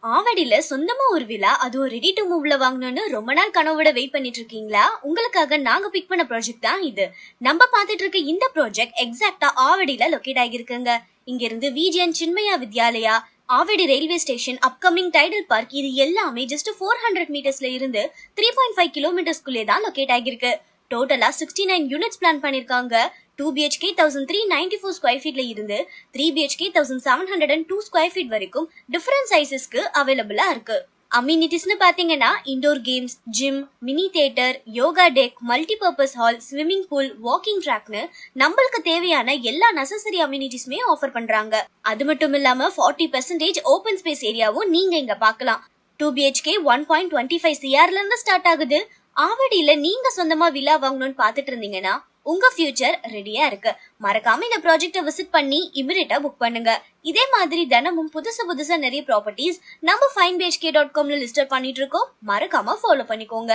ஆவடியில சொந்தமா ஒரு விழா, அதுவும் ரெடி டு மூவ்ல வாங்கணும்னு ரொம்ப நாள் கனவோட வெயிட் பண்ணிட்டு இருக்கீங்களா? உங்களுக்காக நாங்க பிக் பண்ண ப்ராஜெக்ட் தான் இது. நம்ம பார்த்துட்டு இருக்க இந்த ப்ராஜெக்ட் எக்ஸாக்ட்டா ஆவடியில லொகேட் ஆகியிருக்குங்க. இங்க இருந்து Vijayan Chinmaya Vidyalaya, Avadi railway station, upcoming Tidel park, இது எல்லாமே ஜஸ்ட் 400 மீட்டர்ஸ்ல இருந்து 3.5 கிலோமீட்டர்ஸ்குள்ளே தான் லொகேட் ஆகியிருக்கு. டோட்டலா 69 யூனிட்ஸ் பிளான் பண்ணிருக்காங்க. 2 BHK 1394 ஸ்கொயர் ஃபீட்ல இருந்து 3 BHK 1702 ஸ்கொயர் ஃபீட் வரைக்கும் டிஃபரண்ட் சைஸஸ்க்கு அவைலபிளா இருக்கு. அம்யூனிட்டிஸ்னு பாத்தீங்கன்னா indoor games, gym, mini theatre, yoga deck, multipurpose hall, swimming pool, walking ட்ராக்னு நம்மளுக்கு தேவையான எல்லா நெசசரி அம்யூனிட்டிஸ்மே ஆஃபர் பண்றாங்க. அது மட்டும் இல்லாம 40% ஓபன் ஸ்பேஸ் ஏரியாவும் நீங்க இங்க பார்க்கலாம். 2 BHK 1.25 CRல இருந்து ஸ்டார்ட் ஆகுது. ஆவடியில நீங்க சொந்தமா வில்லா வாங்கணும்னு பாத்துட்டு இருந்தீங்கன்னா உங்க ஃபியூச்சர் ரெடியா இருக்கு. மறக்காம இந்த ப்ராஜெக்ட விசிட் பண்ணி இமிடியேட்டா புக் பண்ணுங்க. இதே மாதிரி தினமும் புதுசா நிறைய ப்ராப்பர்ட்டிஸ் நம்ம finebhk.comல லிஸ்ட் பண்ணிட்டு இருக்கோம். மறக்காம ஃபாலோ பண்ணிக்கோங்க.